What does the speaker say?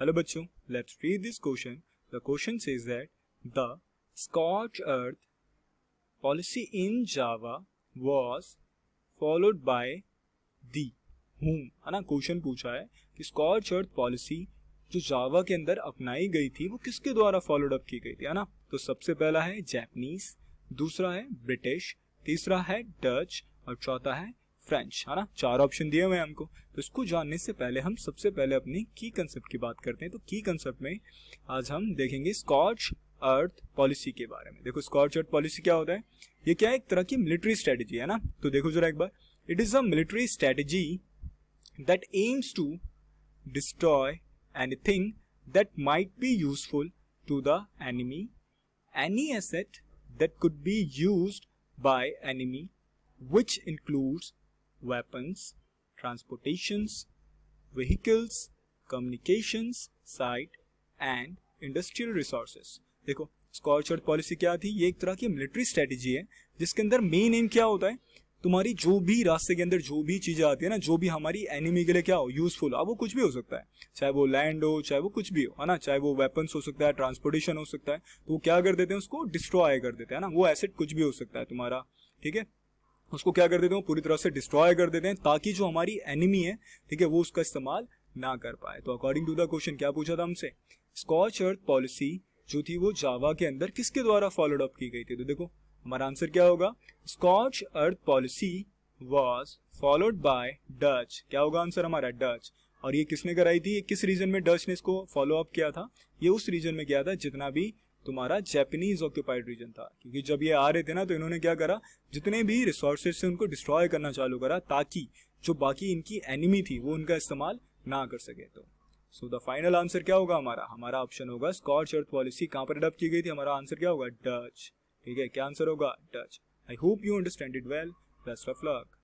Hello बच्चों, let's read this question. The question says that the scorched earth policy in Java was followed by the whom, है ना. Question पूछा है कि scotch earth policy जो जावा के अंदर अपनाई गई थी वो किसके द्वारा फॉलोड अप की गई थी, है ना. तो सबसे पहला है जैपनीज, दूसरा है ब्रिटिश, तीसरा है डच और चौथा है फ्रेंच, है ना. चार ऑप्शन दिए हुए हैं हमको. तो इसको जानने से पहले हम सबसे पहले अपनी की कंसेप्ट की बात करते हैं. तो की कंसेप्ट में आज हम देखेंगे स्कॉच अर्थ पॉलिसी के बारे में. देखो स्कॉच अर्थ पॉलिसी क्या होता है, ये क्या है, एक तरह की मिलिट्री स्ट्रेटेजी है ना. तो देखो जरा एक बार, it is a military strategy that aims to destroy anything that might be useful to the enemy, any asset that could be used by enemy which includes weapons, transportations, vehicles, communications, site and industrial resources. देखो scotch earth policy क्या थी, ये एक तरह की military strategy है जिसके अंदर मेन एम क्या होता है, तुम्हारी जो भी रास्ते के अंदर जो भी चीजें आती है ना, जो भी हमारी एनिमी के लिए क्या हो, यूजफुल, अब वो कुछ भी हो सकता है, चाहे वो लैंड हो, चाहे वो कुछ भी हो, है ना, चाहे वो वेपन्स हो सकता है, ट्रांसपोर्टेशन हो सकता है, तो वो क्या कर देते हैं, उसको डिस्ट्रॉय कर देते हैं ना. वो एसेट कुछ भी हो सकता है तुम्हारा, ठीक है, उसको क्या कर देते हैं, पूरी तरह से डिस्ट्रॉय कर देते हैं ताकि जो हमारी एनिमी है, ठीक है, वो उसका इस्तेमाल ना कर पाए. तो अकॉर्डिंग टू द क्वेश्चन क्या पूछा था हमसे, स्कॉच अर्थ पॉलिसी जो थी वो जावा के अंदर किसके द्वारा फॉलोड अप की गई थी. तो देखो हमारा आंसर क्या होगा, scorched earth policy was followed by Dutch. क्या होगा आंसर हमारा, डच. और ये किसने कराई थी, ये किस रीजन में डच ने इसको फॉलो अप किया था, ये उस रीजन में किया था जितना भी तुम्हारा जैपनीज ऑक्यूपाइड रीजन था. क्योंकि जब ये आ रहे थे ना, तो इन्होंने क्या करा, जितने भी रिसोर्सेज से उनको डिस्ट्रॉय करना चालू करा ताकि जो बाकी इनकी एनिमी थी वो उनका इस्तेमाल ना कर सके. तो सो द फाइनल आंसर क्या होगा हमारा ऑप्शन होगा स्कॉच अर्थ पॉलिसी कहां पर अडॉप्ट की गई थी. हमारा आंसर क्या होगा, डच. ठीक है, क्या आंसर होगा, Dutch. I hope you understand it well. Best of luck.